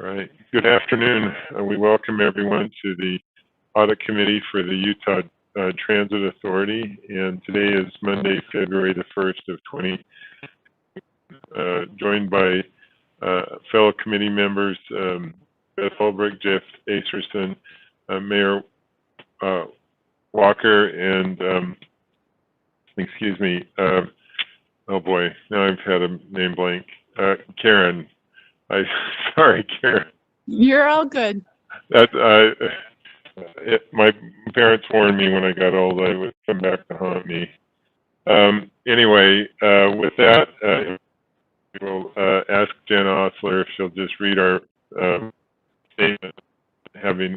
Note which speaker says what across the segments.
Speaker 1: All right. Good afternoon. We welcome everyone to the Audit Committee for the Utah Transit Authority. And today is Monday, February the 1st of 2020. Joined by fellow committee members, Beth Holbrook, Jeff Acerson, Mayor Walker, and excuse me, oh boy, now I've had a name blank. Karen. Sorry, Karen.
Speaker 2: You're all good.
Speaker 1: My parents warned me when I got old I would come back to haunt me. Anyway, with that, we'll ask Jenna Osler if she'll just read our statement,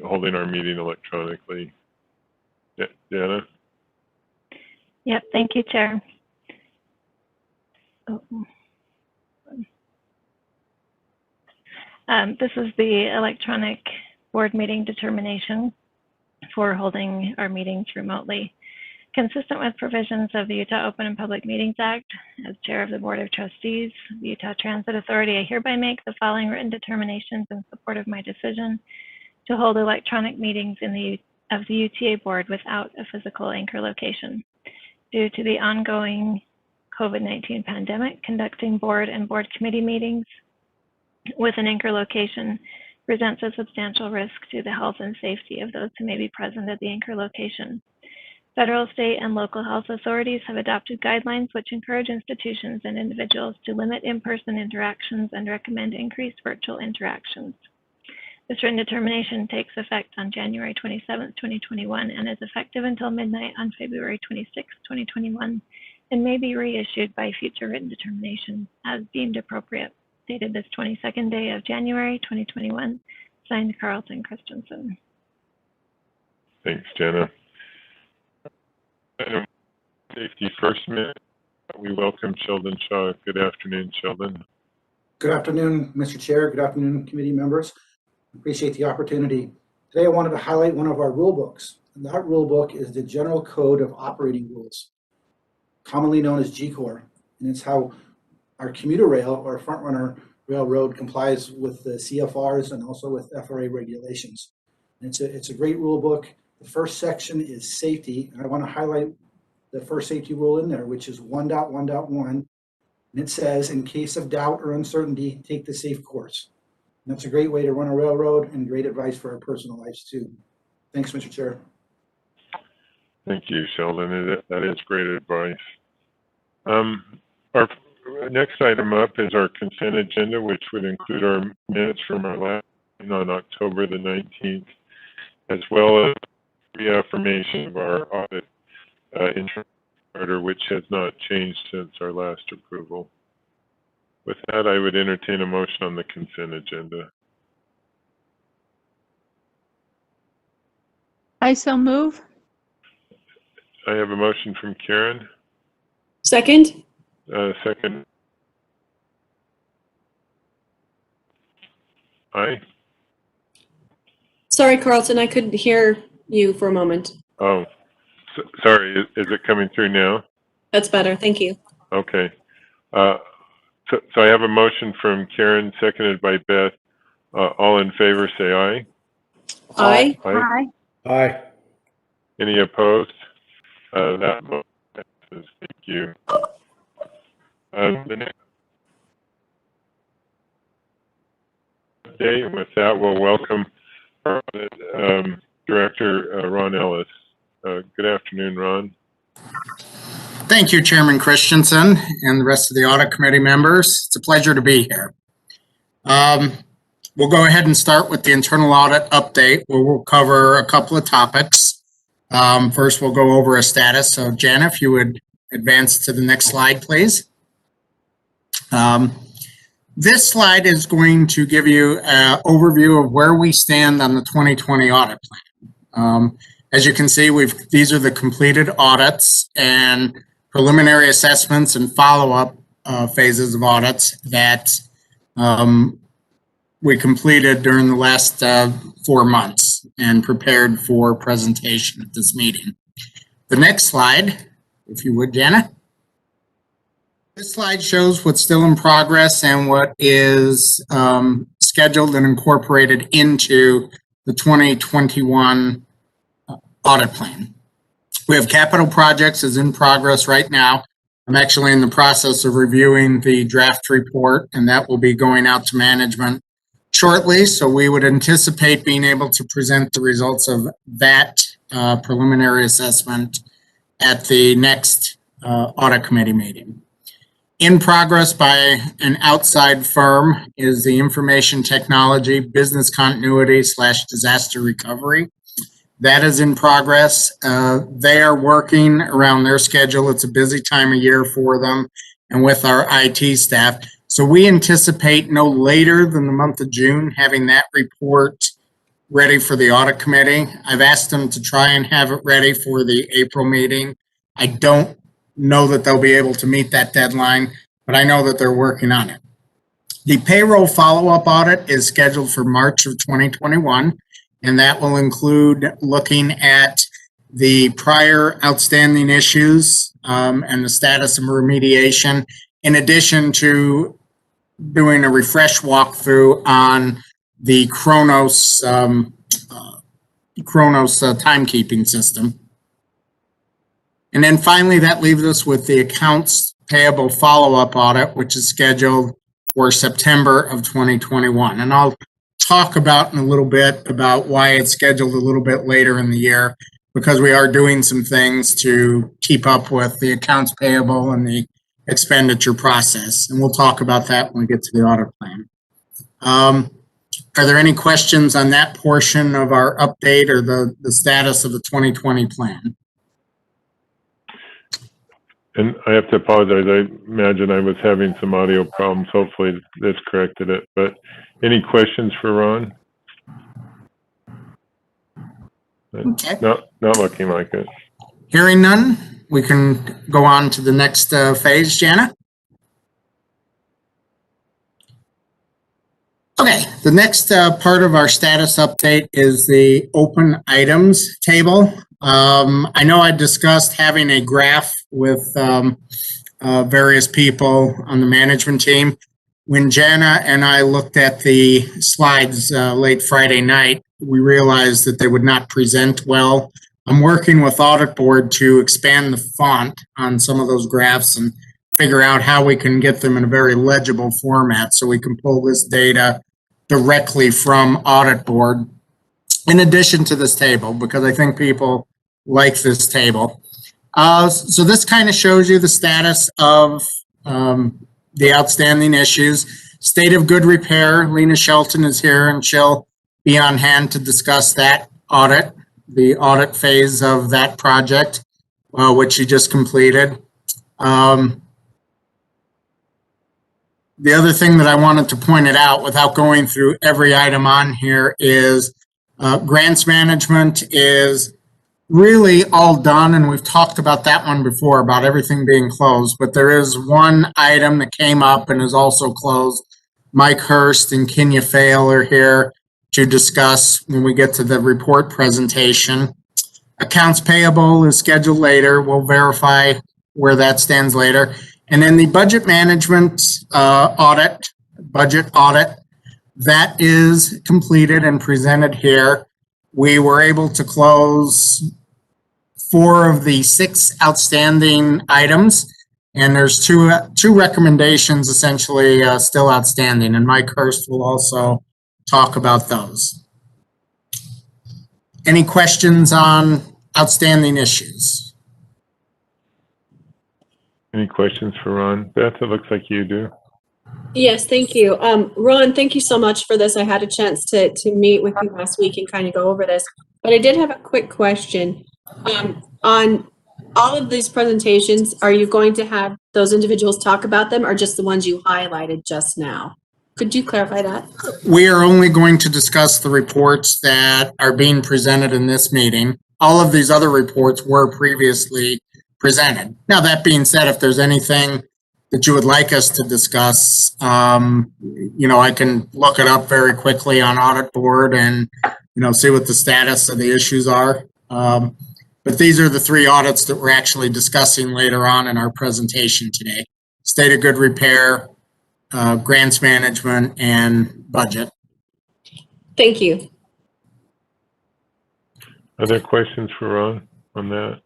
Speaker 1: holding our meeting electronically. Jenna?
Speaker 3: Yep, thank you, Chair. This is the electronic board meeting determination for holding our meetings remotely. Consistent with provisions of the Utah Open and Public Meetings Act, as Chair of the Board of Trustees, the Utah Transit Authority, I hereby make the following written determinations in support of my decision to hold electronic meetings of the UTA Board without a physical anchor location. Due to the ongoing COVID-19 pandemic, conducting board and board committee meetings with an anchor location presents a substantial risk to the health and safety of those who may be present at the anchor location. Federal, state, and local health authorities have adopted guidelines which encourage institutions and individuals to limit in-person interactions and recommend increased virtual interactions. This written determination takes effect on January 27, 2021, and is effective until midnight on February 26, 2021, and may be reissued by future written determination as deemed appropriate. Dated this 22nd day of January 2021, signed Carlton Christensen.
Speaker 1: Thanks, Jenna. Safety first minute. We welcome Sheldon Shaw. Good afternoon, Sheldon.
Speaker 4: Good afternoon, Mr. Chair. Good afternoon, committee members. Appreciate the opportunity. Today I wanted to highlight one of our rule books. And that rule book is the General Code of Operating Rules, commonly known as GCOR. And it's how our commuter rail or front runner railroad complies with the CFRs and also with FRA regulations. And it's a great rule book. The first section is safety, and I want to highlight the first safety rule in there, which is 1.1.1. And it says, in case of doubt or uncertainty, take the safe course. And that's a great way to run a railroad and great advice for our personal lives too. Thanks, Mr. Chair.
Speaker 1: Thank you, Sheldon. That is great advice. Our next item up is our consent agenda, which would include our minutes from our last meeting on October the 19th, as well as reaffirmation of our audit interim charter, which has not changed since our last approval. With that, I would entertain a motion on the consent agenda.
Speaker 2: I so move.
Speaker 1: I have a motion from Karen.
Speaker 5: Second.
Speaker 1: Second. Aye.
Speaker 5: Sorry, Carlton, I couldn't hear you for a moment.
Speaker 1: Oh, sorry. Is it coming through now?
Speaker 5: That's better. Thank you.
Speaker 1: Okay. So I have a motion from Karen, seconded by Beth. All in favor, say aye.
Speaker 5: Aye.
Speaker 1: Aye.
Speaker 4: Aye.
Speaker 1: Any opposed? That motion passes. Thank you. The next day, and with that, we'll welcome our audit director, Ron Ellis. Good afternoon, Ron.
Speaker 6: Thank you, Chairman Christensen and the rest of the audit committee members. It's a pleasure to be here. We'll go ahead and start with the internal audit update, where we'll cover a couple of topics. First, we'll go over a status. So, Jan, if you would advance to the next slide, please. This slide is going to give you an overview of where we stand on the 2020 audit plan. As you can see, these are the completed audits and preliminary assessments and follow-up phases of audits that we completed during the last 4 months and prepared for presentation at this meeting. The next slide, if you would, Jana. This slide shows what's still in progress and what is scheduled and incorporated into the 2021 audit plan. We have capital projects is in progress right now. I'm actually in the process of reviewing the draft report, and that will be going out to management shortly. So we would anticipate being able to present the results of that preliminary assessment at the next audit committee meeting. In progress by an outside firm is the information technology, business continuity / disaster recovery. That is in progress. They are working around their schedule. It's a busy time of year for them and with our IT staff. So we anticipate no later than the month of June having that report ready for the audit committee. I've asked them to try and have it ready for the April meeting. I don't know that they'll be able to meet that deadline, but I know that they're working on it. The payroll follow-up audit is scheduled for March of 2021. And that will include looking at the prior outstanding issues and the status of remediation, in addition to doing a refresh walkthrough on the Kronos timekeeping system. And then finally, that leaves us with the accounts payable follow-up audit, which is scheduled for September of 2021. And I'll talk about in a little bit about why it's scheduled a little bit later in the year, because we are doing some things to keep up with the accounts payable and the expenditure process. And we'll talk about that when we get to the audit plan. Are there any questions on that portion of our update or the status of the 2020 plan?
Speaker 1: And I have to apologize. I imagine I was having some audio problems. Hopefully this corrected it. But any questions for Ron?
Speaker 6: Okay.
Speaker 1: No, not looking like it.
Speaker 6: Hearing none, we can go on to the next phase. Jana? Okay, the next part of our status update is the open items table. I know I discussed having a graph with various people on the management team. When Jana and I looked at the slides late Friday night, we realized that they would not present well. I'm working with Audit Board to expand the font on some of those graphs and figure out how we can get them in a very legible format so we can pull this data directly from Audit Board in addition to this table, because I think people like this table. So this kind of shows you the status of the outstanding issues. State of good repair, Lena Shelton is here and she'll be on hand to discuss that audit, the audit phase of that project, which she just completed. The other thing that I wanted to point it out without going through every item on here is grants management is really all done, and we've talked about that one before, about everything being closed, but there is one item that came up and is also closed. Mike Hurst and Kenya Fail are here to discuss when we get to the report presentation. Accounts payable is scheduled later. We'll verify where that stands later. And then the budget management budget audit, that is completed and presented here. We were able to close 4 of the 6 outstanding items, and there's two recommendations essentially still outstanding, and Mike Hurst will also talk about those. Any questions on outstanding issues?
Speaker 1: Any questions for Ron? Beth, it looks like you do.
Speaker 5: Yes, thank you. Ron, thank you so much for this. I had a chance to meet with you last week and kind of go over this, but I did have a quick question. On all of these presentations, are you going to have those individuals talk about them or just the ones you highlighted just now? Could you clarify that?
Speaker 6: We are only going to discuss the reports that are being presented in this meeting. All of these other reports were previously presented. Now, that being said, if there's anything that you would like us to discuss, I can look it up very quickly on Audit Board and, see what the status of the issues are. But these are the 3 audits that we're actually discussing later on in our presentation today. State of good repair, grants management, and budget.
Speaker 5: Thank you.
Speaker 1: Other questions for Ron on that?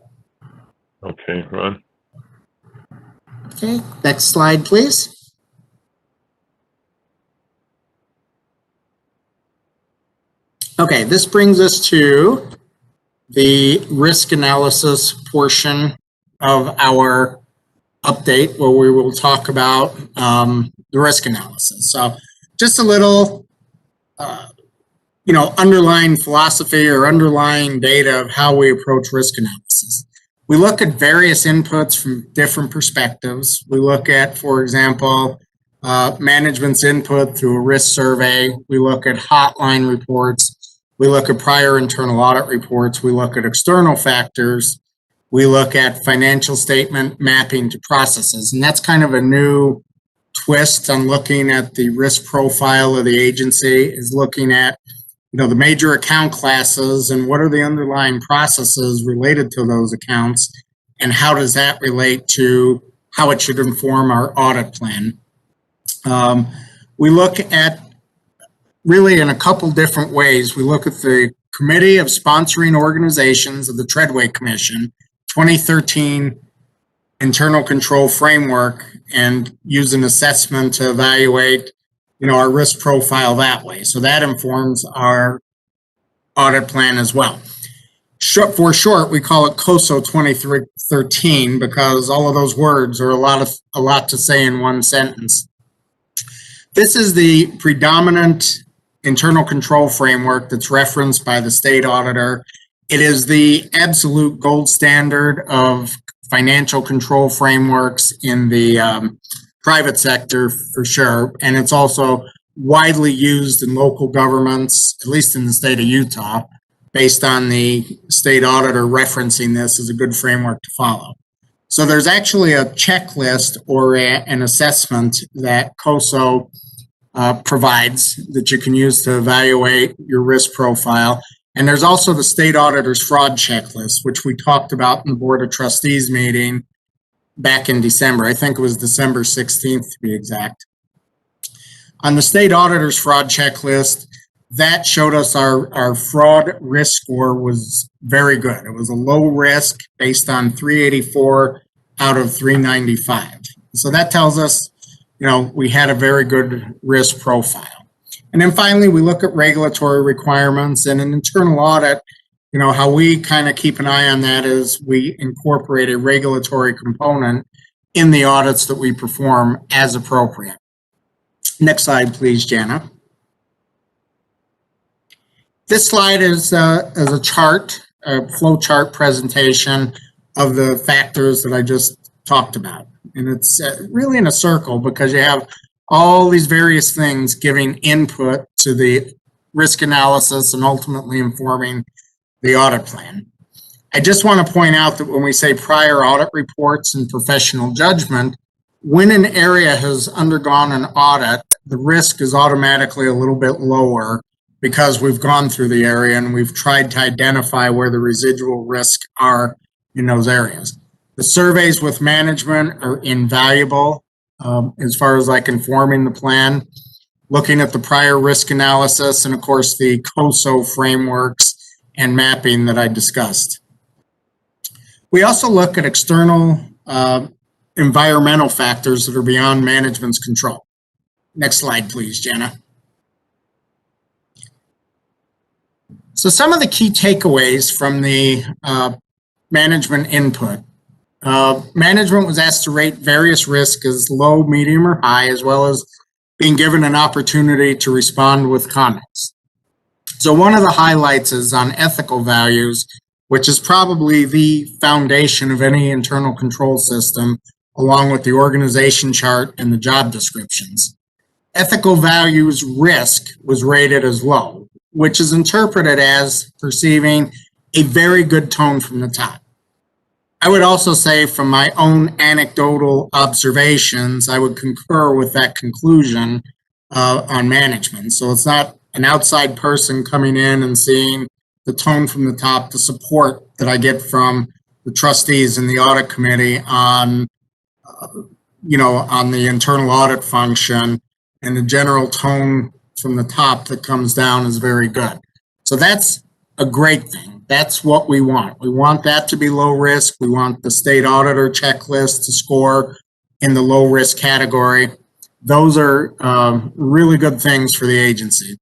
Speaker 1: Okay, Ron?
Speaker 6: Okay, next slide, please. Okay, this brings us to the risk analysis portion of our update, where we will talk about the risk analysis. So just a little, underlying philosophy or underlying data of how we approach risk analysis. We look at various inputs from different perspectives. We look at, for example, management's input through a risk survey. We look at hotline reports. We look at prior internal audit reports. We look at external factors. We look at financial statement mapping to processes. And that's kind of a new twist on looking at the risk profile of the agency, is looking at, the major account classes and what are the underlying processes related to those accounts, and how does that relate to how it should inform our audit plan. We look at really in a couple different ways. We look at the Committee of Sponsoring Organizations of the Treadway Commission 2013 Internal Control Framework, and use an assessment to evaluate our risk profile that way. So that informs our audit plan as well. For short, we call it COSO 2013 because all of those words are a lot to say in one sentence. This is the predominant internal control framework that's referenced by the state auditor. It is the absolute gold standard of financial control frameworks in the private sector for sure, and it's also widely used in local governments, at least in the state of Utah, based on the state auditor referencing this as a good framework to follow. So there's actually a checklist or an assessment that COSO provides that you can use to evaluate your risk profile. And there's also the state auditor's fraud checklist, which we talked about in the Board of Trustees meeting back in December. I think it was December 16th to be exact. On the state auditor's fraud checklist, that showed us our fraud risk score was very good. It was a low risk based on 384 out of 395. So that tells us, we had a very good risk profile. And then finally, we look at regulatory requirements, and an internal audit, how we kind of keep an eye on that is we incorporate a regulatory component in the audits that we perform as appropriate. Next slide, please, Jana. This slide is a chart, a flow chart presentation of the factors that I just talked about. And it's really in a circle because you have all these various things giving input to the risk analysis and ultimately informing the audit plan. I just want to point out that when we say prior audit reports and professional judgment, when an area has undergone an audit, the risk is automatically a little bit lower because we've gone through the area and we've tried to identify where the residual risks are in those areas. The surveys with management are invaluable as far as like informing the plan, looking at the prior risk analysis, and of course the COSO frameworks and mapping that I discussed. We also look at external environmental factors that are beyond management's control. Next slide, please, Jenna. So some of the key takeaways from the management input. Management was asked to rate various risks as low, medium, or high, as well as being given an opportunity to respond with comments. So one of the highlights is on ethical values, which is probably the foundation of any internal control system, along with the organization chart and the job descriptions. Ethical values risk was rated as low, which is interpreted as perceiving a very good tone from the top. I would also say from my own anecdotal observations, I would concur with that conclusion on management. So it's not an outside person coming in and seeing the tone from the top, the support that I get from the trustees and the audit committee on, on the internal audit function and the general tone from the top that comes down is very good. So that's a great thing. That's what we want. We want that to be low risk. We want the state auditor checklist to score in the low risk category. Those are really good things for the agency.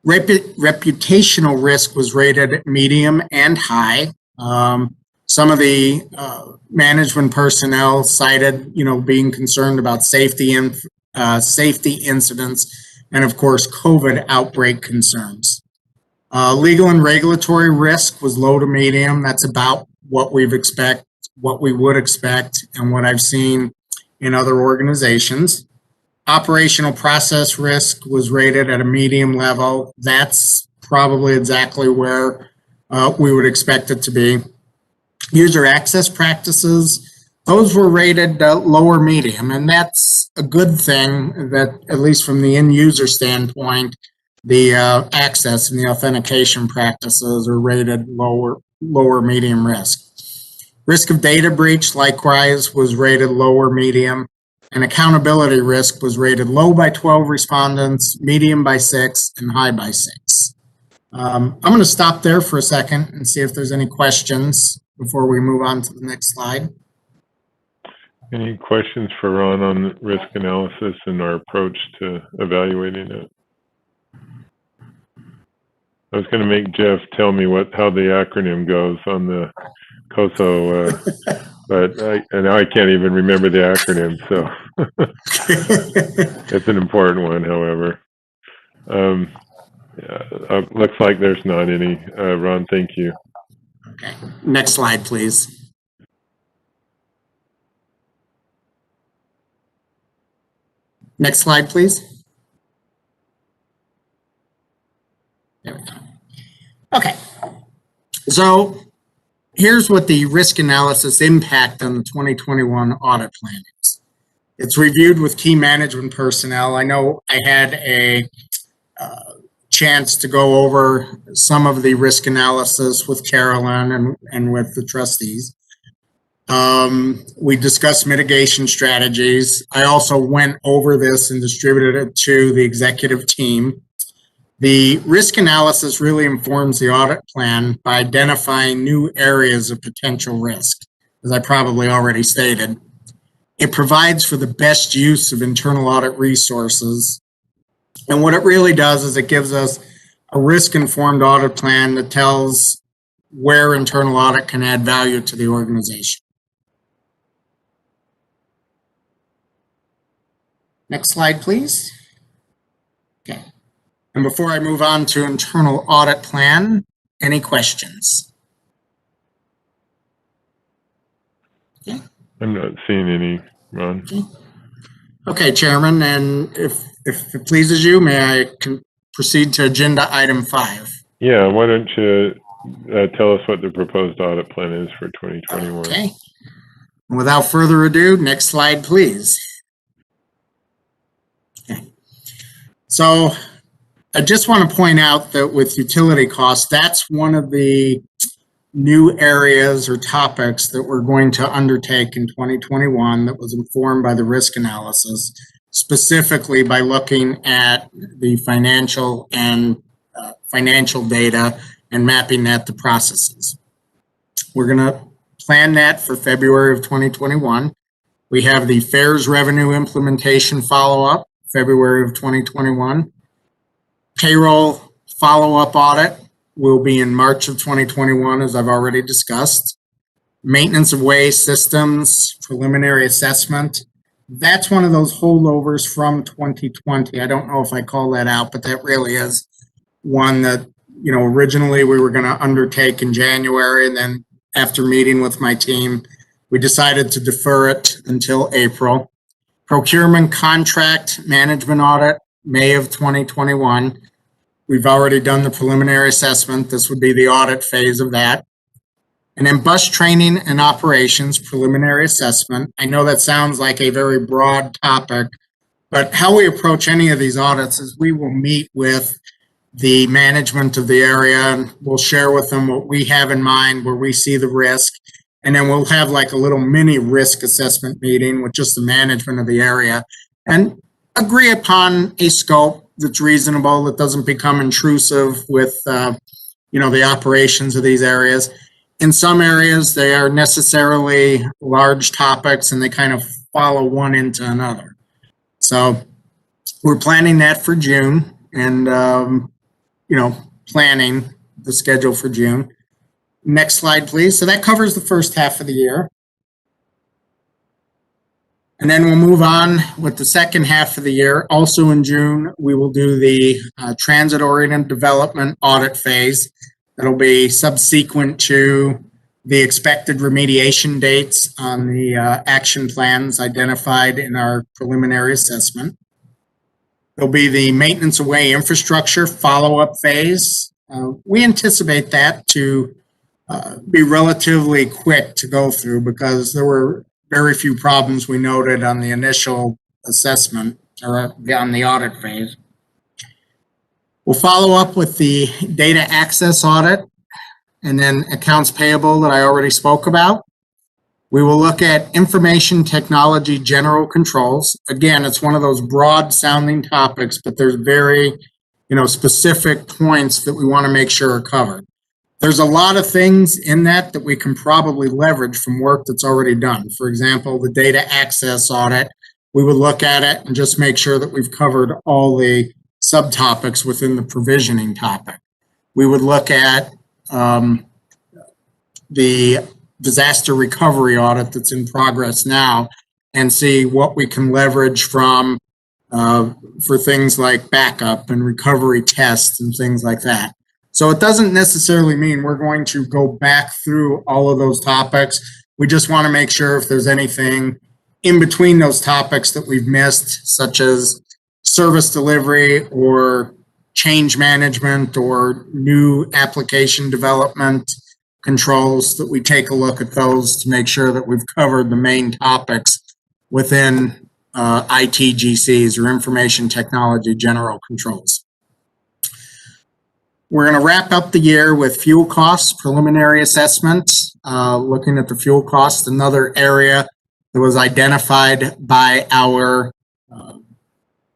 Speaker 6: Reputational risk was rated medium and high. Some of the management personnel cited, being concerned about safety incidents, and of course, COVID outbreak concerns. Legal and regulatory risk was low to medium. That's about what we would expect, and what I've seen in other organizations. Operational process risk was rated at a medium level. That's probably exactly where we would expect it to be. User access practices, those were rated lower medium, and that's a good thing that, at least from the end user standpoint, the access and the authentication practices are rated lower medium risk. Risk of data breach, likewise, was rated lower medium, and accountability risk was rated low by 12 respondents, medium by 6, and high by 6. I'm going to stop there for a second and see if there's any questions before we move on to the next slide.
Speaker 1: Any questions for Ron on risk analysis and our approach to evaluating it? I was going to make Jeff tell me how the acronym goes on the COSO, but I can't even remember the acronym, so it's an important one, however. Looks like there's not any. Ron, thank you.
Speaker 6: Okay. Next slide, please. Next slide, please. There we go. Okay. So here's what the risk analysis impact on the 2021 audit plan is. It's reviewed with key management personnel. I know I had a chance to go over some of the risk analysis with Carolyn and with the trustees. We discussed mitigation strategies. I also went over this and distributed it to the executive team. The risk analysis really informs the audit plan by identifying new areas of potential risk, as I probably already stated. It provides for the best use of internal audit resources. And what it really does is it gives us a risk-informed audit plan that tells where internal audit can add value to the organization. Next slide, please. Okay. And before I move on to internal audit plan, any questions? Okay.
Speaker 1: I'm not seeing any, Ron.
Speaker 6: Okay, Chairman, and if it pleases you, may I proceed to agenda item 5?
Speaker 1: Yeah, why don't you tell us what the proposed audit plan is for 2021?
Speaker 6: Okay. Without further ado, next slide, please. Okay. So I just want to point out that with utility costs, that's one of the new areas or topics that we're going to undertake in 2021 that was informed by the risk analysis, specifically by looking at the financial data and mapping that to processes. We're going to plan that for February of 2021. We have the FAIRS revenue implementation follow-up, February of 2021. Payroll follow-up audit will be in March of 2021, as I've already discussed. Maintenance of way systems, preliminary assessment. That's one of those holdovers from 2020. I don't know if I call that out, but that really is one that, originally we were going to undertake in January, and then after meeting with my team, we decided to defer it until April. Procurement contract management audit, May of 2021. We've already done the preliminary assessment. This would be the audit phase of that. And then bus training and operations, preliminary assessment. I know that sounds like a very broad topic, but how we approach any of these audits is we will meet with the management of the area and we'll share with them what we have in mind, where we see the risk. And then we'll have like a little mini risk assessment meeting with just the management of the area and agree upon a scope, that's reasonable, that doesn't become intrusive with, the operations of these areas. In some areas, they are necessarily large topics and they kind of follow one into another. So we're planning that for June and, planning the schedule for June. Next slide, please. So that covers the first half of the year. And then we'll move on with the second half of the year. Also in June, we will do the transit-oriented development audit phase. That'll be subsequent to the expected remediation dates on the action plans identified in our preliminary assessment. There'll be the maintenance of way infrastructure follow-up phase. We anticipate that to be relatively quick to go through because there were very few problems we noted on the initial assessment or on the audit phase. We'll follow up with the data access audit and then accounts payable that I already spoke about. We will look at information technology general controls. Again, it's one of those broad sounding topics, but there's very, specific points that we want to make sure are covered. There's a lot of things in that we can probably leverage from work that's already done. For example, the data access audit, we would look at it and just make sure that we've covered all the subtopics within the provisioning topic. We would look at the disaster recovery audit that's in progress now and see what we can leverage from for things like backup and recovery tests and things like that. So it doesn't necessarily mean we're going to go back through all of those topics. We just want to make sure if there's anything in between those topics that we've missed, such as service delivery or change management or new application development controls, that we take a look at those to make sure that we've covered the main topics within ITGCs or information technology general controls. We're going to wrap up the year with fuel costs, preliminary assessment, looking at the fuel costs, another area that was identified by our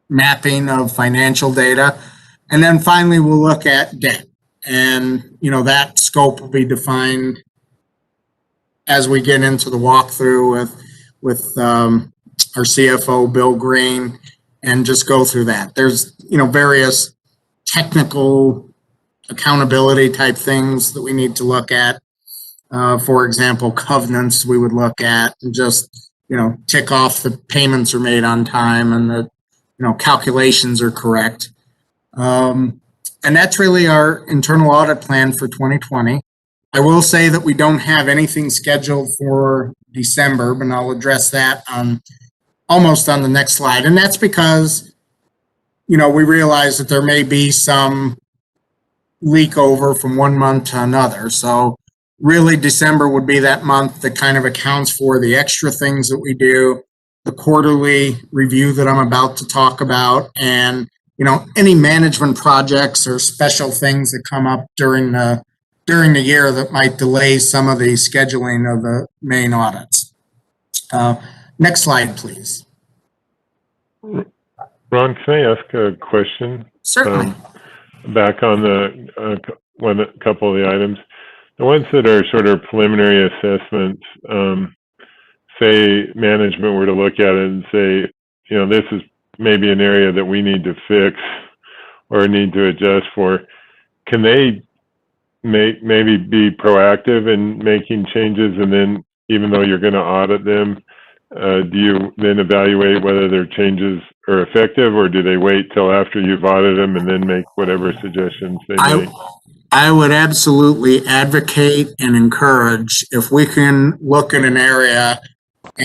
Speaker 6: mapping of financial data. And then finally, we'll look at debt. And, that scope will be defined as we get into the walkthrough with our CFO, Bill Green, and just go through that. There's, various technical accountability type things that we need to look at. For example, covenants we would look at and just, tick off the payments are made on time and the, calculations are correct. And that's really our internal audit plan for 2020. I will say that we don't have anything scheduled for December, but I'll address that almost on the next slide. And that's because, we realize that there may be some leak over from one month to another. So really December would be that month that kind of accounts for the extra things that we do, the quarterly review that I'm about to talk about, and any management projects or special things that come up during the year that might delay some of the scheduling of the main audits. Next slide, please.
Speaker 1: Ron, can I ask a question?
Speaker 6: Certainly.
Speaker 1: Back on the a couple of the items, the ones that are sort of preliminary assessments. Say management were to look at it and say, this is maybe an area that we need to fix or need to adjust for. Can they maybe be proactive in making changes, and then even though you're going to audit them, do you then evaluate whether their changes are effective, or do they wait till after you've audited them and then make whatever suggestions they make?
Speaker 6: I would absolutely advocate and encourage if we can look at an area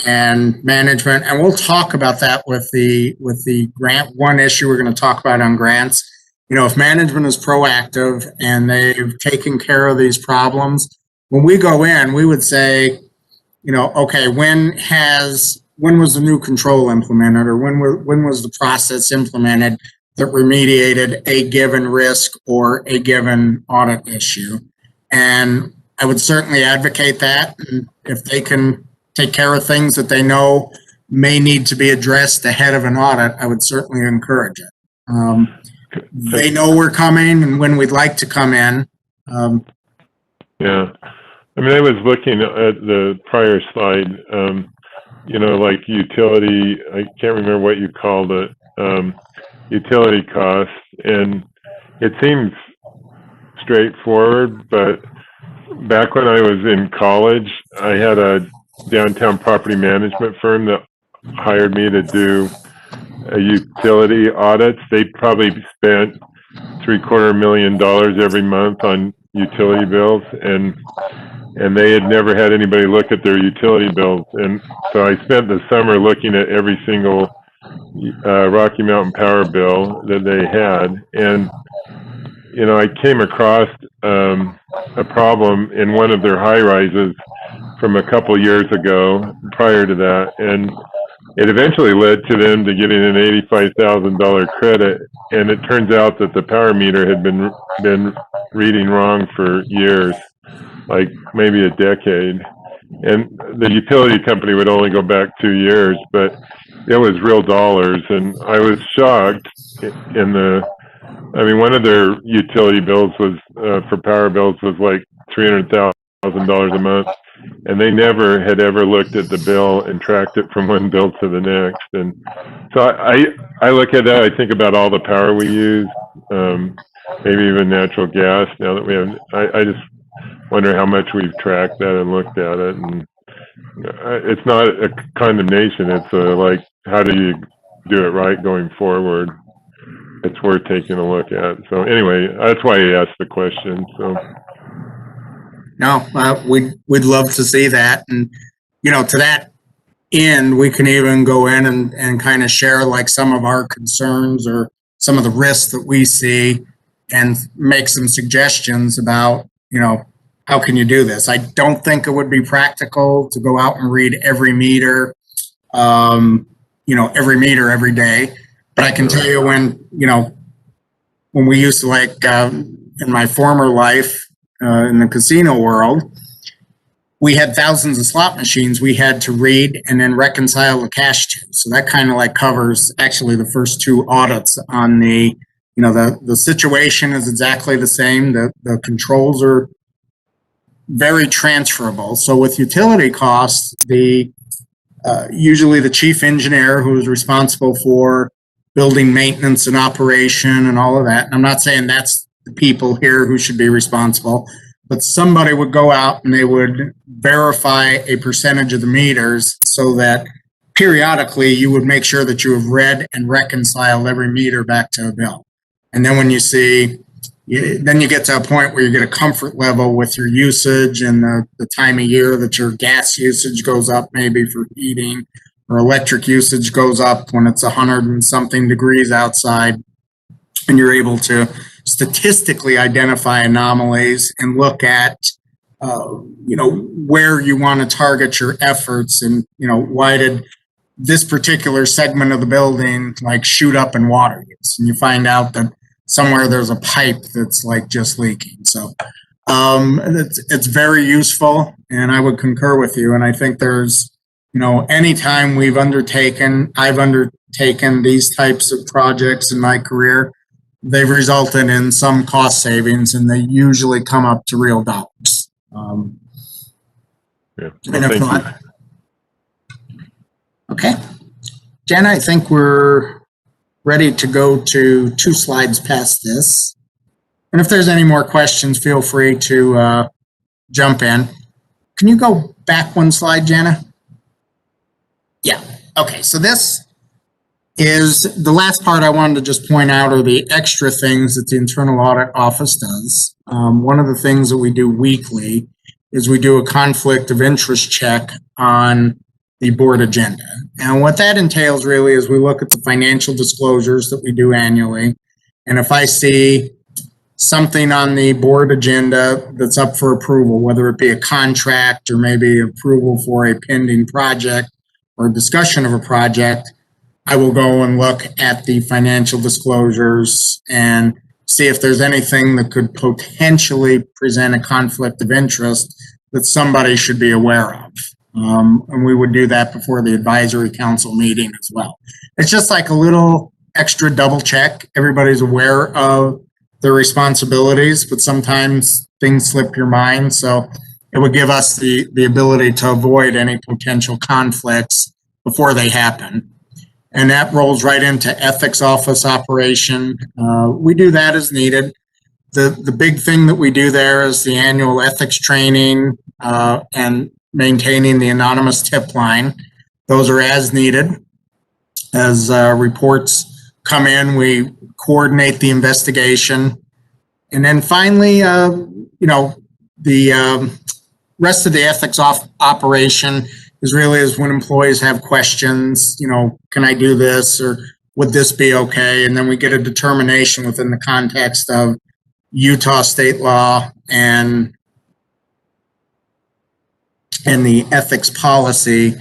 Speaker 6: and management, and we'll talk about that with the grant. One issue we're going to talk about on grants, if management is proactive and they've taken care of these problems, when we go in, we would say, okay, when was the new control implemented, or when was the process implemented that remediated a given risk or a given audit issue? And I would certainly advocate that. And if they can take care of things that they know may need to be addressed ahead of an audit, I would certainly encourage it. They know we're coming and when we'd like to come in.
Speaker 1: Yeah. I mean, I was looking at the prior slide, you know, like utility, I can't remember what you called it, utility costs, and it seems straightforward, but back when I was in college, I had a downtown property management firm that hired me to do a utility audits. They probably spent $750,000 every month on utility bills, and they had never had anybody look at their utility bills. And so I spent the summer looking at every single Rocky Mountain Power bill that they had, and you know, I came across a problem in one of their high rises from a couple years ago prior to that, and it eventually led to them to getting an $85,000 credit. And it turns out that the power meter had been reading wrong for years, like maybe a decade. And the utility company would only go back 2 years, but it was real dollars. And I was shocked I mean, one of their utility bills was, for power bills, was like $300,000 a month. And they never had ever looked at the bill and tracked it from one bill to the next. And so I look at that, I think about all the power we use, maybe even natural gas now that we have, I just wonder how much we've tracked that and looked at it. And it's not a condemnation, it's like, how do you do it right going forward? It's worth taking a look at. So anyway, that's why I asked the question. So.
Speaker 6: No, we'd love to see that. And, you know, to that end, we can even go in and kind of share like some of our concerns or some of the risks that we see and make some suggestions about, you know, how can you do this? I don't think it would be practical to go out and read every meter, every meter every day. But I can tell you when we used to, like, in my former life, in the casino world, we had thousands of slot machines we had to read and then reconcile the cash to. So that kind of like covers actually the first 2 audits on the situation is exactly the same. The controls are very transferable. So with utility costs, usually the chief engineer who is responsible for building maintenance and operation and all of that. And I'm not saying that's the people here who should be responsible, but somebody would go out and they would verify a percentage of the meters so that periodically you would make sure that you have read and reconciled every meter back to a bill. And then when you see, then you get to a point where you get a comfort level with your usage and the time of year that your gas usage goes up, maybe for heating, or electric usage goes up when it's 100 and something degrees outside, and you're able to statistically identify anomalies and look at, where you want to target your efforts and, why did this particular segment of the building like shoot up in water use? And you find out that somewhere there's a pipe that's like just leaking. So it's very useful, and I would concur with you. And I think there's, anytime I've undertaken these types of projects in my career, they've resulted in some cost savings, and they usually come up to real dollars.
Speaker 1: Yeah.
Speaker 6: And if not, okay. Jen, I think we're ready to go to 2 slides past this. And if there's any more questions, feel free to jump in. Can you go back 1 slide, Jana? Yeah. Okay. So this is the last part I wanted to just point out are the extra things that the Internal Audit Office does. One of the things that we do weekly is we do a conflict of interest check on the board agenda. And what that entails really is we look at the financial disclosures that we do annually. And if I see something on the board agenda that's up for approval, whether it be a contract or maybe approval for a pending project or discussion of a project, I will go and look at the financial disclosures and see if there's anything that could potentially present a conflict of interest that somebody should be aware of. And we would do that before the advisory council meeting as well. It's just like a little extra double check. Everybody's aware of their responsibilities, but sometimes things slip your mind. So it would give us the ability to avoid any potential conflicts before they happen. And that rolls right into ethics office operation. We do that as needed. The big thing that we do there is the annual ethics training and maintaining the anonymous tip line. Those are as needed. As reports come in, we coordinate the investigation. And then finally, the rest of the ethics operation is when employees have questions, can I do this or would this be okay? And then we get a determination within the context of Utah state law and the ethics policy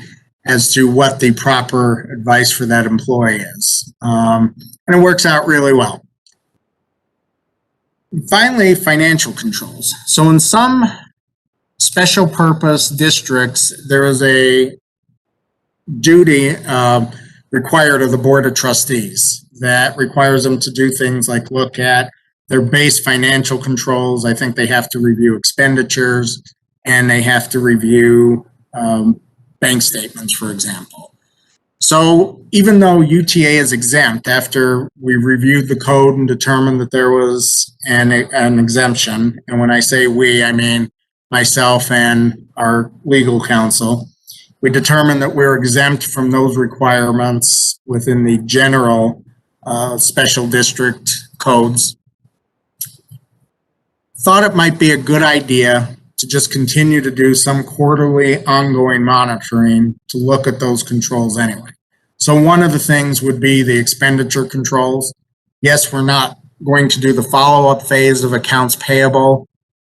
Speaker 6: as to what the proper advice for that employee is. And it works out really well. Finally, financial controls. So in some special purpose districts, there is a duty required of the Board of Trustees that requires them to do things like look at their base financial controls. I think they have to review expenditures and they have to review bank statements, for example. So even though UTA is exempt, after we reviewed the code and determined that there was an exemption, and when I say we, I mean myself and our legal counsel, we determined that we're exempt from those requirements within the general special district codes. Thought it might be a good idea to just continue to do some quarterly ongoing monitoring to look at those controls anyway. So one of the things would be the expenditure controls. Yes, we're not going to do the follow-up phase of accounts payable,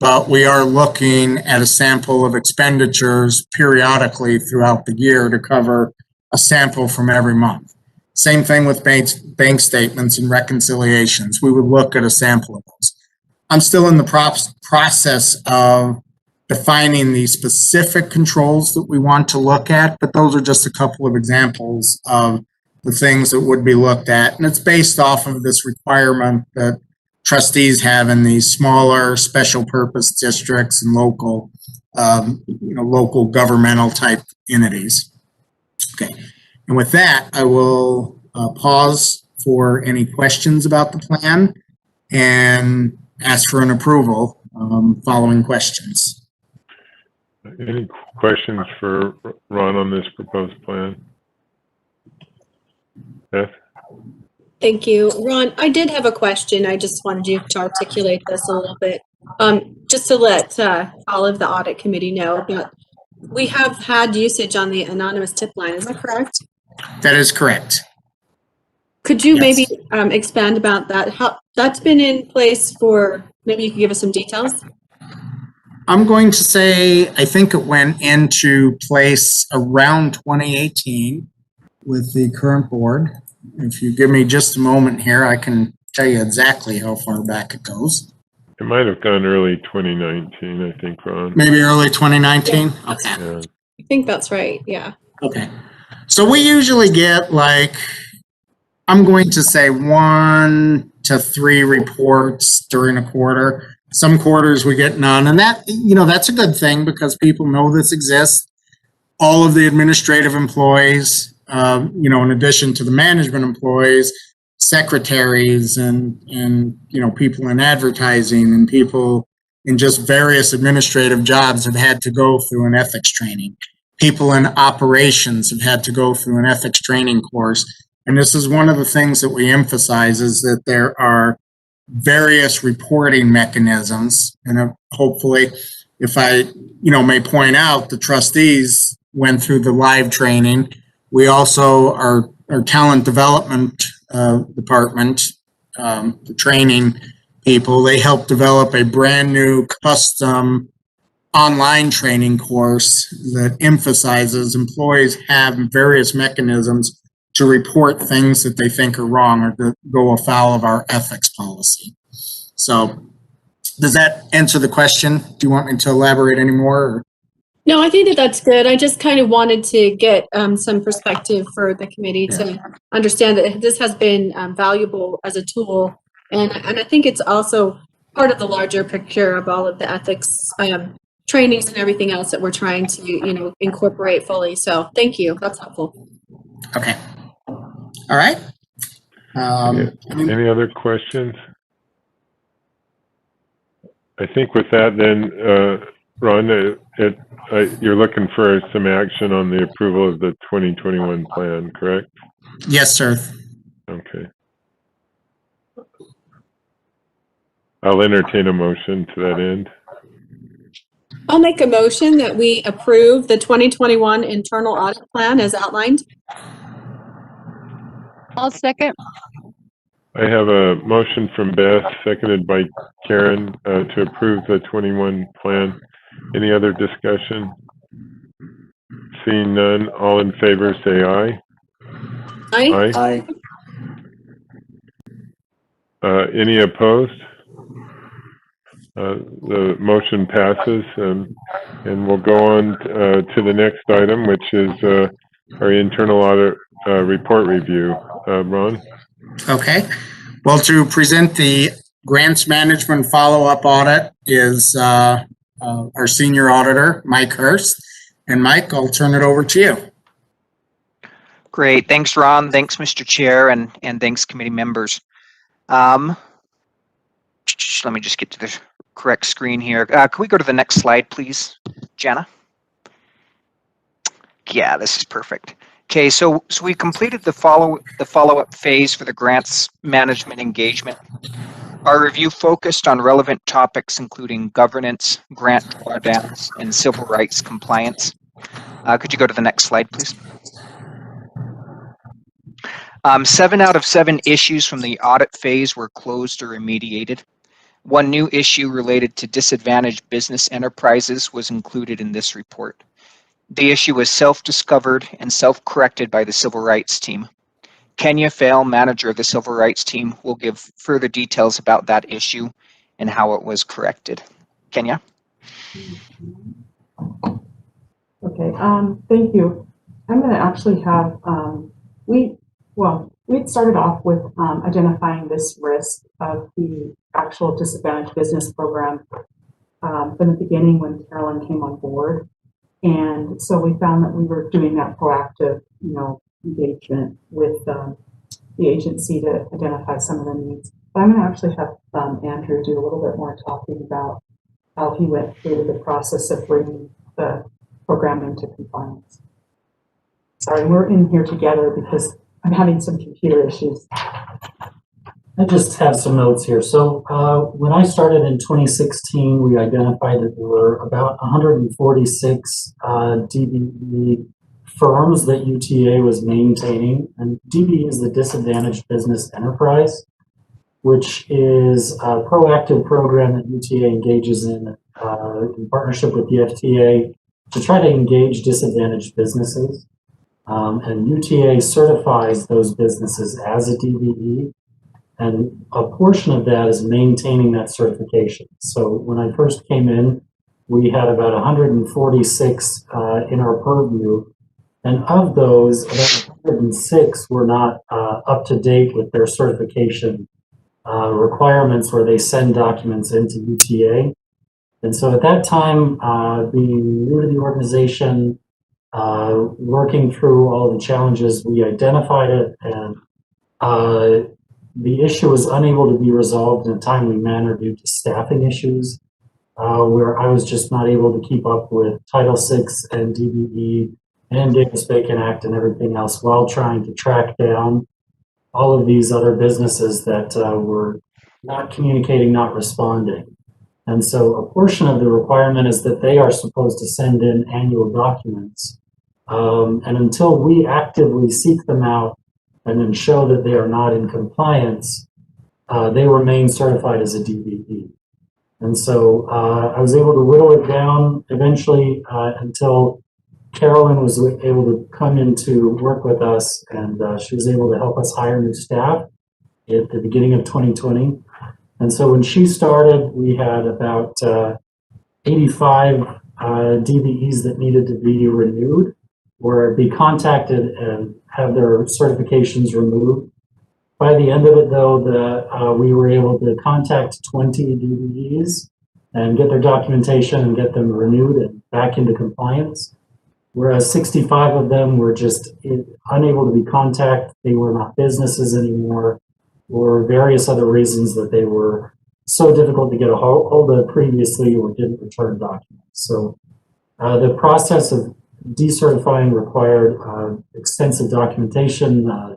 Speaker 6: but we are looking at a sample of expenditures periodically throughout the year to cover a sample from every month. Same thing with bank statements and reconciliations. We would look at a sample of those. I'm still in the process of defining the specific controls that we want to look at, but those are just a couple of examples of the things that would be looked at. And it's based off of this requirement that trustees have in these smaller special purpose districts and local, local governmental type entities. Okay, and with that, I will pause for any questions about the plan and ask for an approval following questions.
Speaker 1: Any questions for Ron on this proposed plan? Beth?
Speaker 5: Thank you. Ron, I did have a question. I just wanted you to articulate this a little bit. Just to let all of the audit committee know that we have had usage on the anonymous tip line. Is that correct?
Speaker 6: That is correct.
Speaker 5: Could you
Speaker 6: Yes.
Speaker 5: maybe expand about that? How that's been in place for, maybe you can give us some details?
Speaker 6: I'm going to say, I think it went into place around 2018 with the current board. If you give me just a moment here, I can tell you exactly how far back it goes.
Speaker 1: It might have gone early 2019, I think, Ron.
Speaker 6: Maybe early 2019?
Speaker 5: Yeah.
Speaker 6: Okay.
Speaker 1: Yeah.
Speaker 5: I think that's right. Yeah.
Speaker 6: Okay. So we usually get I'm going to say 1 to 3 reports during a quarter. Some quarters we get none, and that's a good thing because people know this exists. All of the administrative employees, in addition to the management employees, secretaries and people in advertising and people in just various administrative jobs have had to go through an ethics training. People in operations have had to go through an ethics training course. And this is one of the things that we emphasize is that there are various reporting mechanisms. And hopefully, if I, may point out, the trustees went through the live training. We also, our talent development department, the training people, they helped develop a brand new custom online training course that emphasizes employees have various mechanisms to report things that they think are wrong or that go afoul of our ethics policy. So does that answer the question? Do you want me to elaborate any more?
Speaker 5: No, I think that that's good. I just kind of wanted to get some perspective for the committee to understand that this has been valuable as a tool. And I think it's also part of the larger picture of all of the ethics trainings and everything else that we're trying to, incorporate fully. So thank you. That's helpful.
Speaker 6: Okay. All right.
Speaker 1: Any other questions? I think with that then, Ron, you're looking for some action on the approval of the 2021 plan, correct?
Speaker 6: Yes, sir.
Speaker 1: Okay. I'll entertain a motion to that end.
Speaker 5: I'll make a motion that we approve the 2021 internal audit plan as outlined.
Speaker 2: I'll second.
Speaker 1: I have a motion from Beth, seconded by Karen, to approve the 21 plan. Any other discussion? Seeing none, all in favor say aye.
Speaker 5: Aye.
Speaker 1: Any opposed? The motion passes, and we'll go on to the next item, which is our internal audit report review. Ron?
Speaker 6: Okay. Well, to present the grants management follow-up audit is our senior auditor, Mike Hurst. And Mike, I'll turn it over to you.
Speaker 7: Great. Thanks, Ron. Thanks, Mr. Chair, and thanks, committee members. Let me just get to the correct screen here. Can we go to the next slide, please, Jana? Yeah, this is perfect. Okay, so we completed the follow-up phase for the grants management engagement. Our review focused on relevant topics including governance, grant drawdowns, and civil rights compliance. Could you go to the next slide, please? 7 out of 7 issues from the audit phase were closed or remediated. One new issue related to disadvantaged business enterprises was included in this report. The issue was self-discovered and self-corrected by the Civil Rights team. Kenya Fail, manager of the Civil Rights team, will give further details about that issue and how it was corrected. Kenya?
Speaker 8: Okay, thank you. I'm going to actually have, we'd started off with identifying this risk of the actual disadvantaged business program from the beginning when Carolyn came on board. And so we found that we were doing that proactive, engagement with the agency to identify some of the needs. But I'm going to actually have Andrew do a little bit more talking about how he went through the process of bringing the program into compliance. Sorry, we're in here together because I'm having some computer issues.
Speaker 9: I just have some notes here. So when I started in 2016, we identified that there were about 146 DBE firms that UTA was maintaining. And DBE is the Disadvantaged Business Enterprise, which is a proactive program that UTA engages in partnership with the FTA to try to engage disadvantaged businesses. And UTA certifies those businesses as a DBE. And a portion of that is maintaining that certification. So when I first came in, we had about 146 in our purview. And of those, about 106 were not up to date with their certification requirements where they send documents into UTA. And so at that time, being new to the organization, working through all of the challenges, we identified it, and the issue was unable to be resolved in a timely manner due to staffing issues, where I was just not able to keep up with Title VI and DBE and Davis-Bacon Act and everything else while trying to track down all of these other businesses that were not communicating, not responding. And so a portion of the requirement is that they are supposed to send in annual documents. And until we actively seek them out and then show that they are not in compliance, they remain certified as a DBE. And so I was able to whittle it down eventually until Carolyn was able to come in to work with us, and she was able to help us hire new staff at the beginning of 2020. And so when she started, we had about 85 DVEs that needed to be renewed or be contacted and have their certifications removed. By the end of it, though, we were able to contact 20 DVEs and get their documentation and get them renewed and back into compliance. Whereas 65 of them were just unable to be contacted. They were not businesses anymore, or various other reasons that they were so difficult to get a hold of previously or didn't return documents. So the process of decertifying required extensive documentation,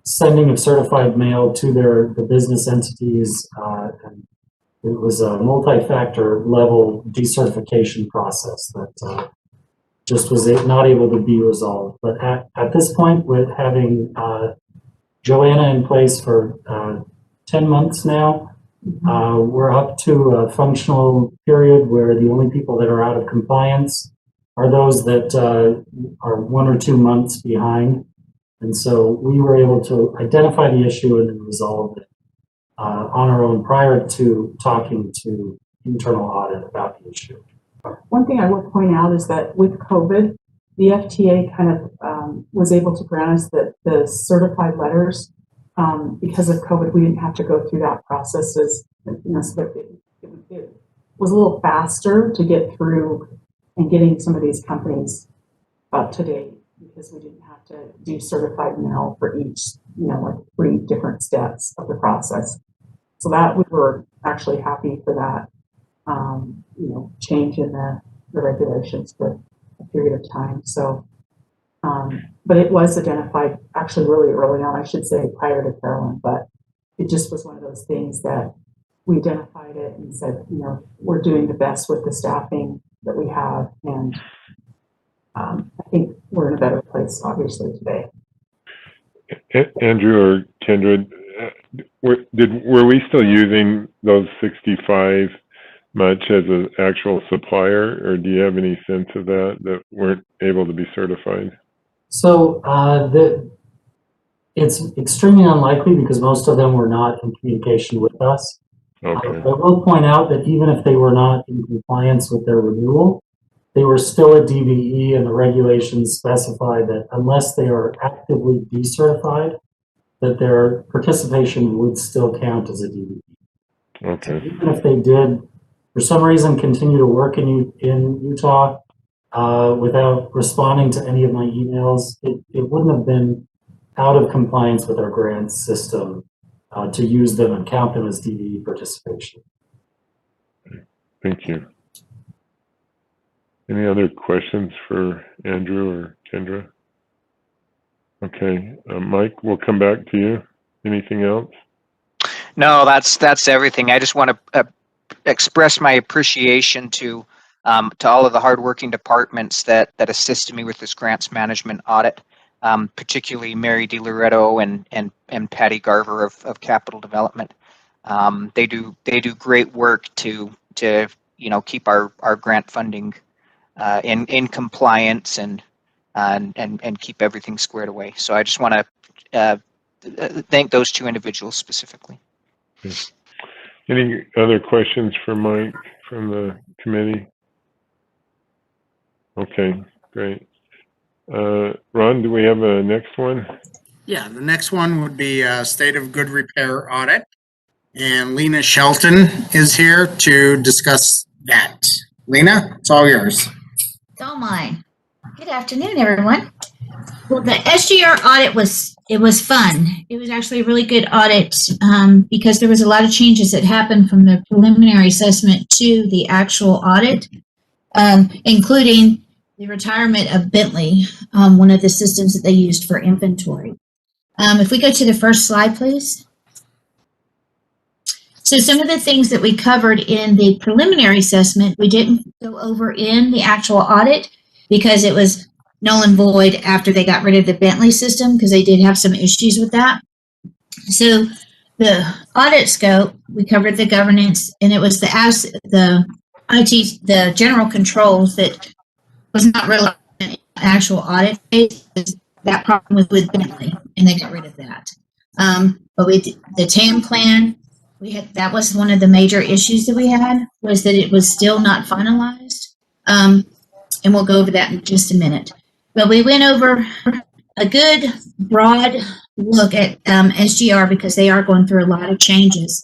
Speaker 9: sending of certified mail to the business entities, and it was a multi-factor level decertification process that just was not able to be resolved. But at this point, with having Joanna in place for 10 months now, we're up to a functional period where the only people that are out of compliance are those that are 1 or 2 months behind. And so we were able to identify the issue and then resolve it on our own prior to talking to internal audit about the issue.
Speaker 8: One thing I will point out is that with COVID, the FTA kind of was able to grant us the certified letters. Because of COVID, we didn't have to go through that process so that it was a little faster to get through and getting some of these companies up to date, because we didn't have to do certified mail for each, like 3 different steps of the process. So that we were actually happy for that, change in the regulations for a period of time. So, but it was identified actually really early on, I should say, prior to Carolyn, but it just was one of those things that we identified it and said, we're doing the best with the staffing that we have. And I think we're in a better place, obviously, today.
Speaker 1: Andrew or Kendra, were we still using those 65 much as an actual supplier, or do you have any sense of that weren't able to be certified?
Speaker 9: So it's extremely unlikely because most of them were not in communication with us.
Speaker 1: Okay.
Speaker 9: I will point out that even if they were not in compliance with their renewal, they were still a DVE, and the regulations specify that unless they are actively decertified, that their participation would still count as a DVE.
Speaker 1: Okay.
Speaker 9: So even if they did, for some reason, continue to work in Utah without responding to any of my emails, it wouldn't have been out of compliance with our grant system to use them and count them as DVE participation.
Speaker 1: Thank you. Any other questions for Andrew or Kendra? Okay, Mike, we'll come back to you. Anything else?
Speaker 7: No, that's everything. I just want to express my appreciation to all of the hardworking departments that assisted me with this grants management audit, particularly Mary DiLoretto and Patty Garver of Capital Development. They do great work to keep our grant funding in compliance and keep everything squared away. So I just want to thank those 2 individuals specifically.
Speaker 1: Any other questions for Mike from the committee? Okay, great. Ron, do we have a next one?
Speaker 6: Yeah, the next one would be State of Good Repair Audit. And Lena Shelton is here to discuss that. Lena, it's all yours.
Speaker 10: It's all mine. Good afternoon, everyone. Well, the SGR audit was fun. It was actually a really good audit because there was a lot of changes that happened from the preliminary assessment to the actual audit, including the retirement of Bentley, one of the systems that they used for inventory. If we go to the first slide, please. So some of the things that we covered in the preliminary assessment, we didn't go over in the actual audit because it was null and void after they got rid of the Bentley system, because they did have some issues with that. So the audit scope, we covered the governance, and it was the general controls that was not relevant in the actual audit phase. That problem was with Bentley, and they got rid of that. But the TAM plan, that was one of the major issues that we had, was that it was still not finalized. And we'll go over that in just a minute. But we went over a good broad look at SGR because they are going through a lot of changes.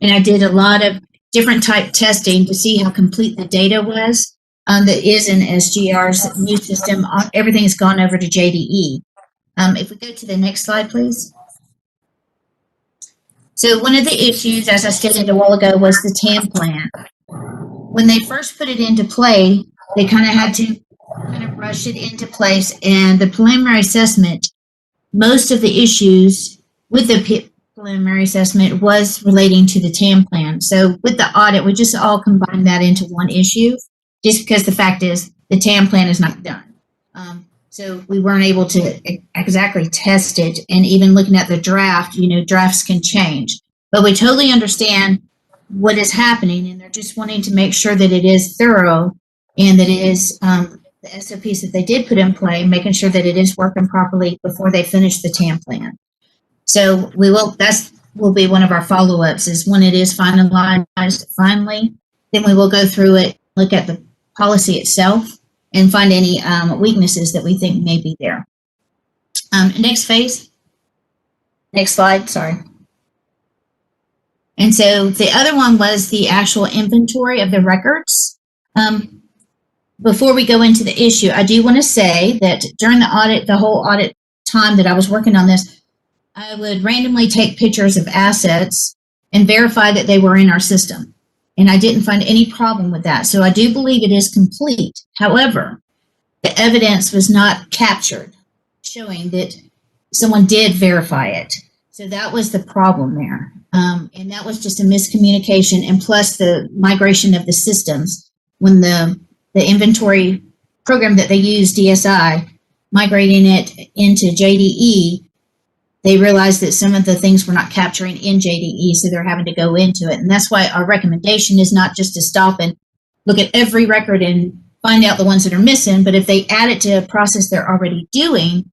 Speaker 10: And I did a lot of different type testing to see how complete the data was that is in SGR's new system. Everything has gone over to JDE. If we go to the next slide, please. So one of the issues, as I stated a while ago, was the TAM plan. When they first put it into play, they kind of had to rush it into place, and the preliminary assessment, most of the issues with the preliminary assessment was relating to the TAM plan. So with the audit, we just all combined that into one issue, just because the fact is the TAM plan is not done. So we weren't able to exactly test it, and even looking at the draft, drafts can change. But we totally understand what is happening, and they're just wanting to make sure that it is thorough and that it is the SOPs that they did put in play, making sure that it is working properly before they finish the TAM plan. So that will be one of our follow-ups, is when it is finalized finally, then we will go through it, look at the policy itself, and find any weaknesses that we think may be there. Next slide, sorry. And so the other one was the actual inventory of the records. Before we go into the issue, I do want to say that during the audit, the whole audit time that I was working on this, I would randomly take pictures of assets and verify that they were in our system. And I didn't find any problem with that. So I do believe it is complete. However, the evidence was not captured, showing that someone did verify it. So that was the problem there. And that was just a miscommunication, and plus the migration of the systems. When the inventory program that they use, DSI, migrating it into JDE, they realized that some of the things were not capturing in JDE, so they're having to go into it. And that's why our recommendation is not just to stop and look at every record and find out the ones that are missing, but if they add it to a process they're already doing,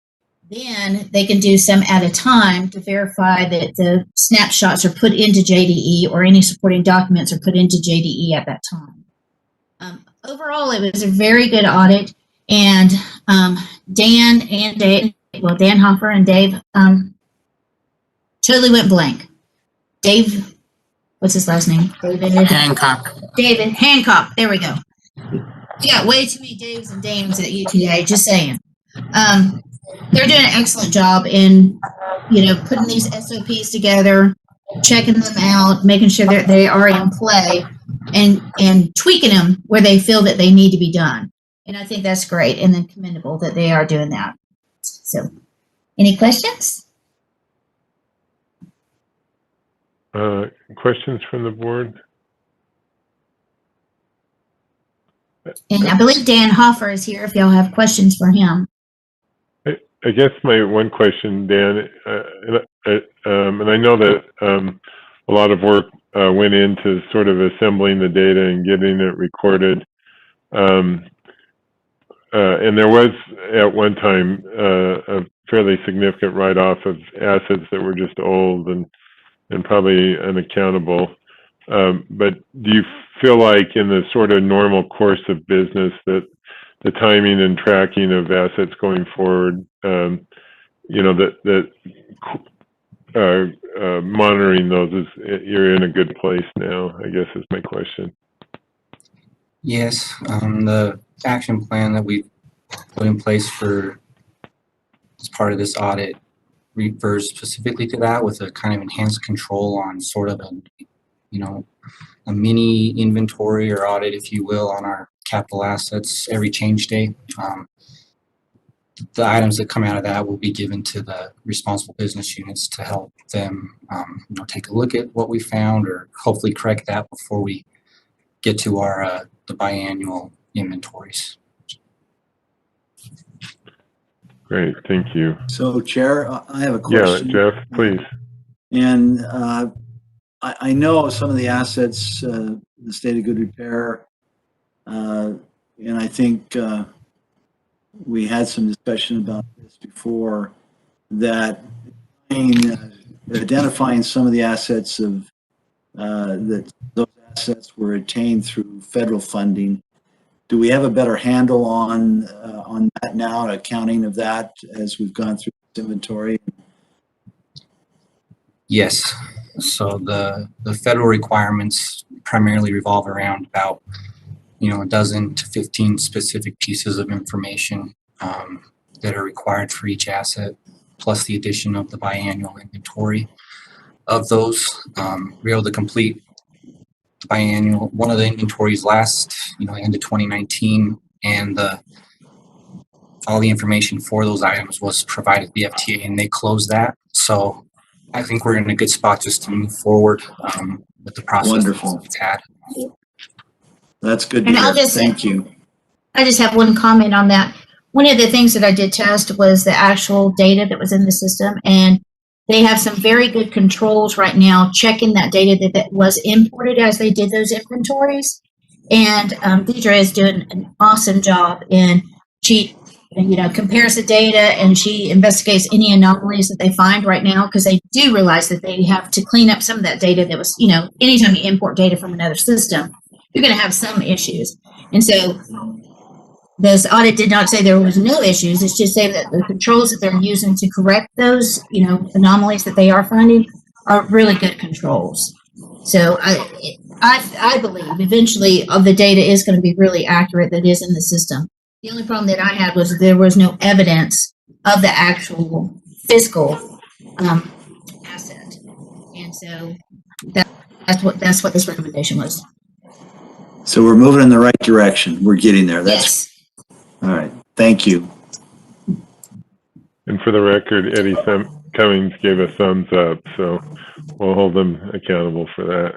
Speaker 10: then they can do some at a time to verify that the snapshots are put into JDE or any supporting documents are put into JDE at that time. Overall, it was a very good audit, and Dan Hoffer and Dave totally went blank. Dave, what's his last name? David Hancock. There we go. We got way too many Daves and Dames at UTA, just saying. They're doing an excellent job in, putting these SOPs together, checking them out, making sure that they are in play, and tweaking them where they feel that they need to be done. And I think that's great and then commendable that they are doing that. So, any questions?
Speaker 1: Questions from the board?
Speaker 10: And I believe Dan Hoffer is here if y'all have questions for him.
Speaker 1: I guess my one question, Dan, and I know that a lot of work went into sort of assembling the data and getting it recorded. And there was at one time a fairly significant write-off of assets that were just old and probably unaccountable. But do you feel like in the sort of normal course of business that the timing and tracking of assets going forward, monitoring those you're in a good place now, I guess is my question.
Speaker 11: Yes, the action plan that we put in place as part of this audit refers specifically to that, with a kind of enhanced control on sort of a mini inventory or audit, if you will, on our capital assets every change day. The items that come out of that will be given to the responsible business units to help them take a look at what we found, or hopefully correct that before we get to our the biannual inventories.
Speaker 1: Great, thank you.
Speaker 12: So, Chair, I have a question.
Speaker 1: Yeah, Jeff, please.
Speaker 12: And I know some of the assets in the state of good repair, and I think we had some discussion about this before, that identifying some of the assets of that those assets were attained through federal funding, do we have a better handle on that now, accounting of that as we've gone through this inventory?
Speaker 11: Yes. So the federal requirements primarily revolve around about, a dozen to 15 specific pieces of information that are required for each asset, plus the addition of the biannual inventory of those. We're able to complete the biannual, one of the inventories last, end of 2019, and all the information for those items was provided to the FTA, and they closed that. So I think we're in a good spot just to move forward with the process.
Speaker 12: Wonderful.
Speaker 11: We've had.
Speaker 12: That's good to
Speaker 10: And
Speaker 12: hear.
Speaker 10: I'll just-
Speaker 12: Thank you.
Speaker 10: I just have one comment on that. One of the things that I did test was the actual data that was in the system, and they have some very good controls right now checking that data that was imported as they did those inventories. And Deidre is doing an awesome job, and she compares the data and she investigates any anomalies that they find right now, because they do realize that they have to clean up some of that data that was, anytime you import data from another system, you're going to have some issues. And so this audit did not say there was no issues. It's just saying that the controls that they're using to correct those, anomalies that they are finding are really good controls. So I believe eventually the data is going to be really accurate that is in the system. The only problem that I had was there was no evidence of the actual fiscal asset. And so that's what this recommendation was.
Speaker 12: So we're moving in the right direction. We're getting there. That's
Speaker 10: Yes.
Speaker 12: all right. Thank you.
Speaker 1: And for the record, Eddie Cummings gave a thumbs up, so we'll hold them accountable for that.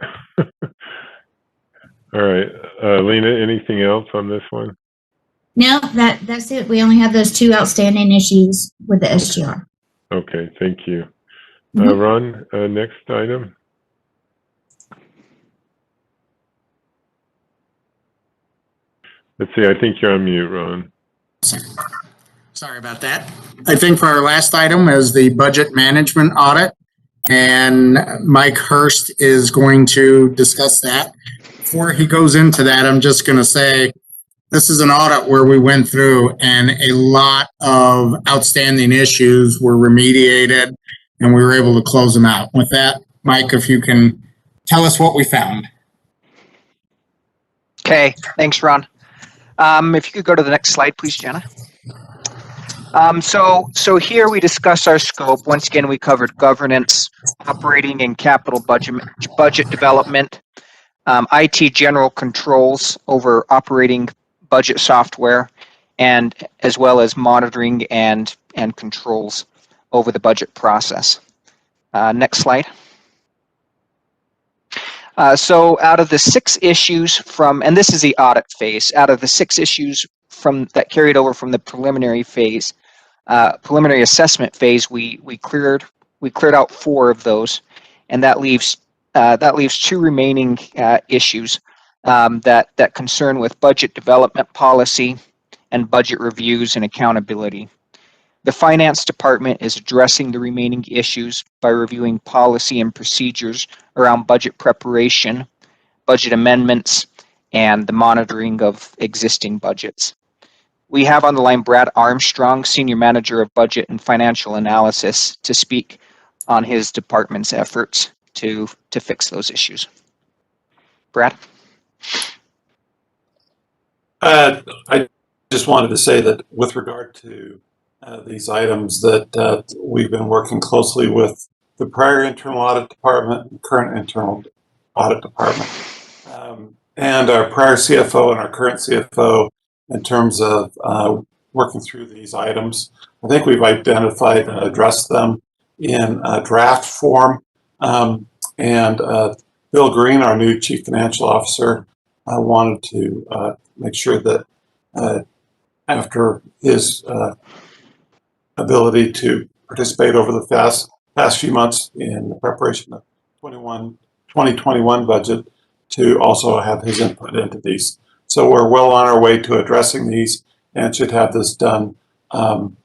Speaker 1: All right, Lena, anything else on this one?
Speaker 10: No, that's it. We only have those two outstanding issues with the SGR.
Speaker 1: Okay, thank you.
Speaker 10: Mhm.
Speaker 1: Ron, next item. Let's see, I think you're on mute, Ron.
Speaker 6: Sorry about that. I think for our last item is the budget management audit, and Mike Hurst is going to discuss that. Before he goes into that, I'm just going to say this is an audit where we went through and a lot of outstanding issues were remediated and we were able to close them out. With that, Mike, if you can tell us what we found.
Speaker 7: Okay, thanks, Ron. If you could go to the next slide, please, Jenna. So here we discuss our scope. Once again, we covered governance, operating and capital budget development, IT general controls over operating budget software, and as well as monitoring and controls over the budget process. Next slide. So out of the 6 issues and this is the audit phase, out of the 6 issues that carried over from the preliminary phase, preliminary assessment phase, we cleared out 4 of those, and that leaves 2 remaining issues that concern with budget development policy and budget reviews and accountability. The finance department is addressing the remaining issues by reviewing policy and procedures around budget preparation, budget amendments, and the monitoring of existing budgets. We have on the line Brad Armstrong, Senior Manager of Budget and Financial Analysis, to speak on his department's efforts to fix those issues. Brad?
Speaker 13: I just wanted to say that with regard to these items that we've been working closely with the prior internal audit department and current internal audit department, and our prior CFO and our current CFO in terms of working through these items. I think we've identified and addressed them in draft form. And Bill Green, our new Chief Financial Officer, wanted to make sure that after his ability to participate over the past few months in the preparation of 2021 budget, to also have his input into these. So we're well on our way to addressing these and should have this done in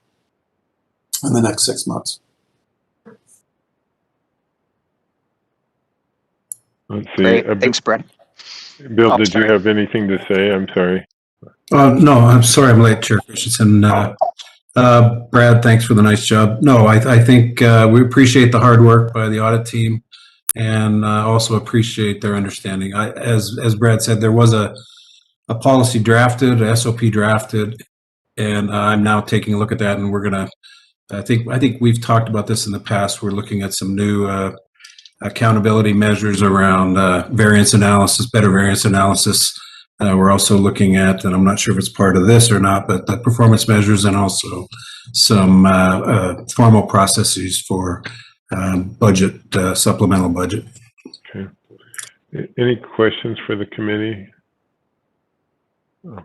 Speaker 13: the next 6 months.
Speaker 1: Let's see.
Speaker 7: Great. Thanks, Brad.
Speaker 1: Bill,
Speaker 7: Oh,
Speaker 1: did you
Speaker 7: sorry.
Speaker 1: have anything to say? I'm sorry.
Speaker 14: No, I'm sorry I'm late, Chair Christensen. Brad, thanks for the nice job. No, I think we appreciate the hard work by the audit team and also appreciate their understanding. As Brad said, there was a policy drafted, a SOP drafted, and I'm now taking a look at that, and we're gonna, I think we've talked about this in the past. We're looking at some new accountability measures around variance analysis, better variance analysis. We're also looking at, and I'm not sure if it's part of this or not, but the performance measures and also some formal processes for budget, supplemental budget.
Speaker 1: Okay. Any questions for the committee? Oh,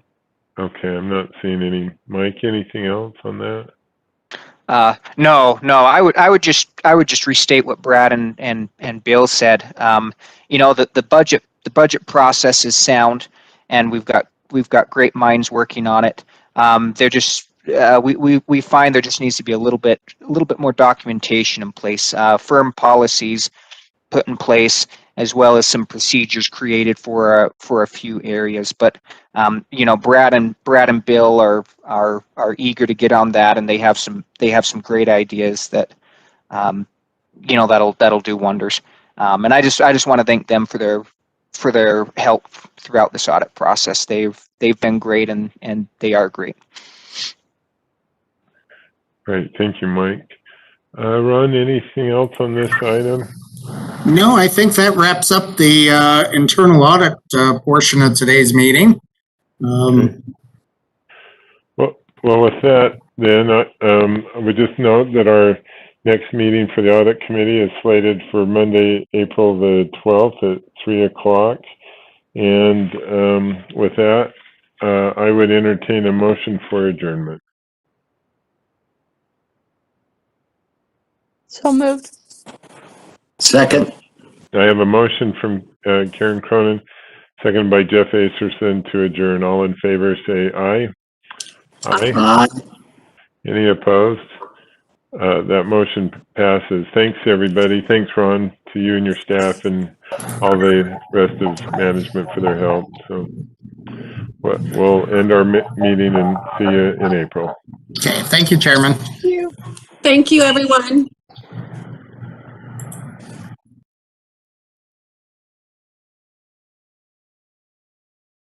Speaker 1: okay, I'm not seeing any. Mike, anything else on that?
Speaker 7: No. I would just restate what Brad and Bill said. The budget process is sound, and we've got great minds working on it. They're just we find there just needs to be a little bit more documentation in place, firm policies put in place, as well as some procedures created for a few areas. But Brad and Bill are eager to get on that, and they have some great ideas that that'll do wonders. And I just want to thank them for their help throughout this audit process. They've been great, and they are great.
Speaker 1: Great, thank you, Mike. Ron, anything else on this item?
Speaker 6: No, I think that wraps up the internal audit portion of today's meeting.
Speaker 1: Okay. Well, with that, then I would just note that our next meeting for the audit committee is slated for Monday, April the 12th at 3 o'clock. And with that, I would entertain a motion for adjournment.
Speaker 2: So moved.
Speaker 12: Second.
Speaker 1: I have a motion from Karen Cronin, seconded by Jeff Acerson to adjourn. All in favor, say aye. Aye.
Speaker 12: Aye.
Speaker 1: Any opposed? That motion passes. Thanks, everybody. Thanks, Ron, to you and your staff and all the rest of management for their help. So we'll end our meeting and see you in April.
Speaker 6: Okay, thank you, Chairman.
Speaker 5: Thank you, everyone.